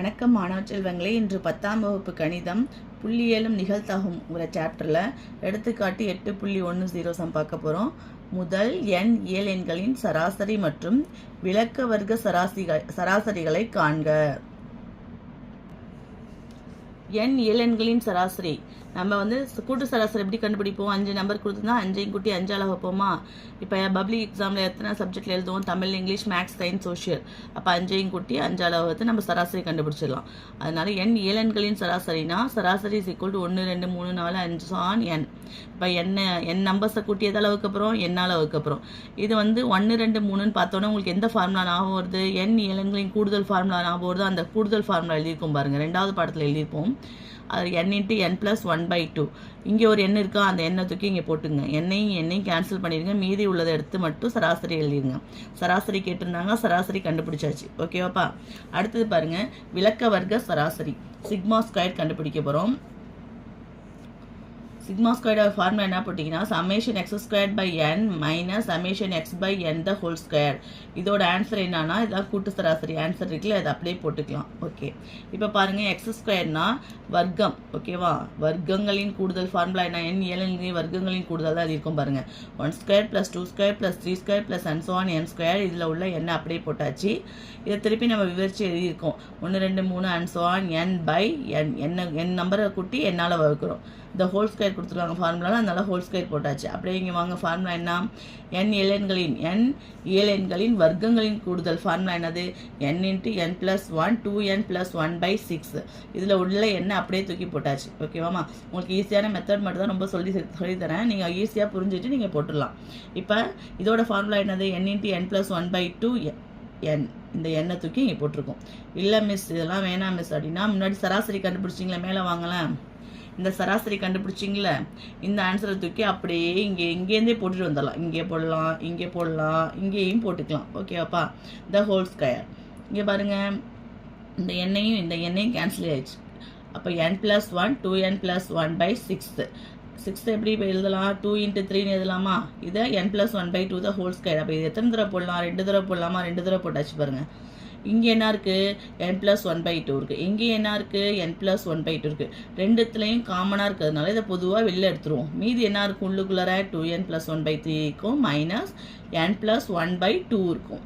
வணக்கம் மாணவ செல்வங்களே. இன்று 10ஆம் வகுப்பு கணிதம் புள்ளியியலும் நிகழ்த்தகும் சாப்டரில் எடுத்துக்காட்டு 8.10 சம் பார்க்க போகிறோம். முதல் எண் இயல் எண்களின் சராசரி மற்றும் விளக்க வர்க்க சராசரிகளை காண்க. எண் இயல் எண்களின் சராசரி நம்ம கூட்டு சராசரி எப்படி கண்டுபிடிப்போம்? 5 நம்பர் கொடுத்துருந்தா 5ஐயும் கூட்டி 5ஆல் வைப்போமா? இப்போ பப்ளிக் எக்ஸாமில் எத்தனை சப்ஜெக்டில் எழுதுவோம்? Tamil, English, maths, science, social. அப்போ 5ஐயும் கூட்டி 5ஆல் வகுத்து நம்ம சராசரி கண்டுபிடிச்சிடலாம். அதனால எண் இயல் எண்களின் சராசரினா சராசரி = 1 2 3 4 5 ஆன் என். இப்போ என் நம்பர்ஸை கூட்டி எதால் வகுக்கப்புறம்? என்னால் வகுக்கப்புறம். இது 1 2 3ன்னு பார்த்தோன்னா உங்களுக்கு எந்த ஃபார்முலா ஞாபகம் வருது? எண் இயல் எண்களின் கூடுதல் ஃபார்முலா ஞாபகம் வருது. அந்த கூடுதல் ஃபார்முலா எழுதியிருக்கோம் பாருங்கள், 2வது பாடத்தில் எழுதியிருப்போம். அது n × n + 1/2. இங்கே ஒரு எண் இருக்கா, அந்த எண்ணை தூக்கி இங்கே போட்டுங்க. எண்ணையும் கேன்சல் பண்ணிடுங்க. மீதி உள்ளதை எடுத்து மட்டும் சராசரி எழுதிடுங்க. சராசரி கேட்டிருந்தாங்க, சராசரி கண்டுபிடிச்சாச்சு. ஓகேவாப்பா? அடுத்தது பாருங்கள், விளக்க வர்க்க சராசரி σ² கண்டுபிடிக்க போகிறோம். σ² ஃபார்முலா என்ன போட்டிங்கன்னா (x²n - (x/n²). இதோட ஆன்சர் என்னன்னா இதான் கூட்டு சராசரி ஆன்சர் இருக்குல்ல, அதை அப்படியே போட்டுக்கலாம். ஓகே, இப்போ பாருங்கள், x²னா வர்க்கம். ஓகேவா? வர்க்கங்களின் கூடுதல் ஃபார்முலா என்ன? எண் இயல் எண்களின் வர்க்கங்களின் கூடுதல் தான் இருக்கும் பாருங்கள். 1² + 2² + 3² + n². இதில் உள்ள எண்ணை அப்படியே போட்டாச்சு. இதை திருப்பி நம்ம விவரித்து எழுதியிருக்கோம். 1 2 3 n/n நம்பரை கூட்டி என்னால் வகுக்கிறோம். இந்த (² கொடுத்துருவாங்க ஃபார்முலாவில், அதனால (² போட்டாச்சு. அப்படியே இங்கே வாங்க, ஃபார்முலா என்ன? எண் இயல் எண்களின் வர்க்கங்களின் கூடுதல் ஃபார்முலா என்னது? n × n + 1 2n + 1/6. இதில் உள்ள எண்ணை அப்படியே தூக்கி போட்டாச்சு. ஓகேவாமா? உங்களுக்கு ஈஸியான மெத்தட் மட்டும் தான் ரொம்ப சொல்லித்தரேன். நீங்கள் ஈஸியாக புரிஞ்சுட்டு நீங்கள் போட்டுடலாம். இப்போ இதோட ஃபார்முலா என்னது? n × n + 1/2 n. இந்த எண்ணை தூக்கி இங்கே போட்டிருக்கோம். இல்லை மிஸ், இதெல்லாம் வேணாம் மிஸ் அப்படின்னா முன்னாடி சராசரி கண்டுபிடிச்சிங்களா, மேலே வாங்கலாம். இந்த சராசரி கண்டுபிடிச்சிங்களே, இந்த ஆன்சரை தூக்கி அப்படியே இங்கேருந்தே போட்டுட்டு வந்துடலாம். இங்கே போடலாம், இங்கேயும் போட்டுக்கலாம். ஓகேவாப்பா? (² இங்கே பாருங்கள், இந்த எண்ணையும் கேன்சல் ஆயிடுச்சு. அப்போ n + 1 2n + 1/6. 6 எப்படி இப்போ எழுதலாம்? 2 × 3ன்னு எழுதலாமா? இதை n + 1/2 (²). அப்போ இது எத்தனை தடவை போடலாம்? 2 தடவை போடலாமா? 2 தடவை போட்டாச்சு பாருங்கள். இங்கே என்ன இருக்குது? n + 1/2 இருக்குது. இங்கே என்ன இருக்குது? n + 1/2 இருக்குது. ரெண்டுத்துலேயும் காமனாக இருக்கிறதுனால இதை பொதுவாக வெளில எடுத்துருவோம். மீதி என்ன இருக்கும்? உள்ளுக்குள்ளார 2n + 1/3 இருக்கும், -n + 1/2 இருக்கும்.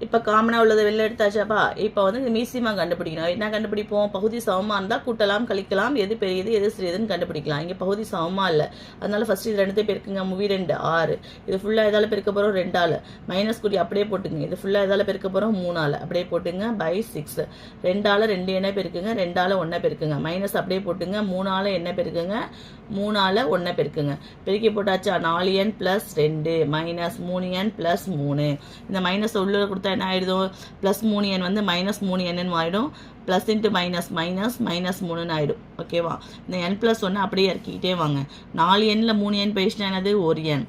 இப்போ காமனாக உள்ளதை வெளில எடுத்தாச்சாப்பா. இப்போ மீசிமா கண்டுபிடிக்கணும். என்ன கண்டுபிடிப்போம்? பகுதி சமமாக இருந்தால் கூட்டலாம், கழிக்கலாம், எது பெரியது எது சிறியதுன்னு கண்டுபிடிக்கலாம். இங்கே பகுதி சமமாக இல்லை, அதனால ஃபஸ்ட்டு இது 2 பெருக்குங்க. 2 6. இது ஃபுல்லாக எதால் பெருக்க போகிறோம்? 2ஆல். மைனஸ் கூட்டி அப்படியே போட்டுங்க. இது ஃபுல்லாக எதால் பெருக்க போகிறோம்? 3ஆல். அப்படியே போட்டுங்க. /6. 2ஆல் 2 எண்ணெய் பெருக்குங்க, 2ஆல் 1 பெருக்குங்க. மைனஸ் அப்படியே போட்டுங்க. 3ஆல் என்ன பெருக்குங்க? 3ஆல் 1 பெருக்குங்க. பெருக்கி போட்டாச்சா? 4n + 2 -3n + 3. இந்த மைனஸ் உள்ள கொடுத்தா என்ன ஆயிடும்? +3n -3n ஆயிடும். ப்ளஸ் இன்ட்டு மைனஸ் -3ன்னு ஆயிடும். ஓகேவா? இந்த n + 1 அப்படியே இறக்கிக்கிட்டே வாங்க. 4nல 3n போயிடுச்சுன்னா என்னது? 1n.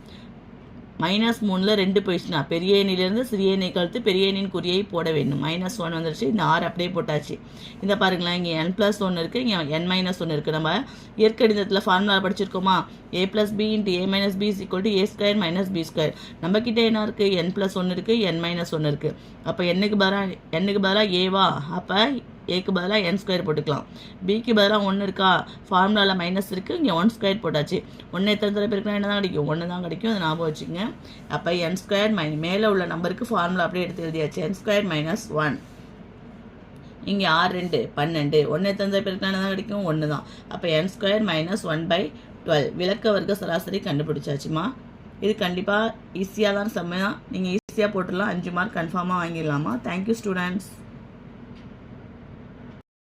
-3ல் 2 போயிடுச்சுன்னா பெரிய எண்ணிலிருந்து சிறிய எண்ணை கழித்து பெரிய எண்ணின் குறியை போட வேண்டும். -1 வந்துருச்சு. இந்த 6 அப்படியே போட்டாச்சு. இந்த பாருங்களேன், இங்கே n + 1 இருக்குது, இங்கே n - 1 இருக்குது. நம்ம இயற்கணிதத்தில் formula படிச்சிருக்கோமா? a + b × a - b = a² - b². நம்மக்கிட்ட என்ன இருக்குது? n + 1 இருக்குது, n - 1 இருக்குது. அப்போ என்னுக்கு பதிலாக ஏவா? அப்போ ஏக்கு பதிலாக n² போட்டுக்கலாம். பிக்கு பதிலாக 1 இருக்கா? ஃபார்முலாவில் மைனஸ் இருக்குது, இங்கே 1² போட்டாச்சு. 1 எத்தனை தடவை பெருக்கினா என்ன தான் கிடைக்கும்? 1 தான் கிடைக்கும். அதை ஞாபகம் வச்சுக்கோங்க. அப்போ n² மேலே உள்ள நம்பருக்கு ஃபார்முலா அப்படியே எடுத்து எழுதியாச்சு. n² - 1. இங்கே 6 2 12. 1 எத்தனை தடவை பெருக்கினா என்ன தான் கிடைக்கும்? 1 தான். அப்போ n² - 1/12 விளக்க வர்க்க சராசரி கண்டுபிடிச்சாச்சுமா. இது கண்டிப்பாக ஈஸியாக தான் சமையல். நீங்கள் ஈஸியாக போட்டுடலாம். 5 மார்க் கன்ஃபார்மாக வாங்கிடலாமா? Thank you students.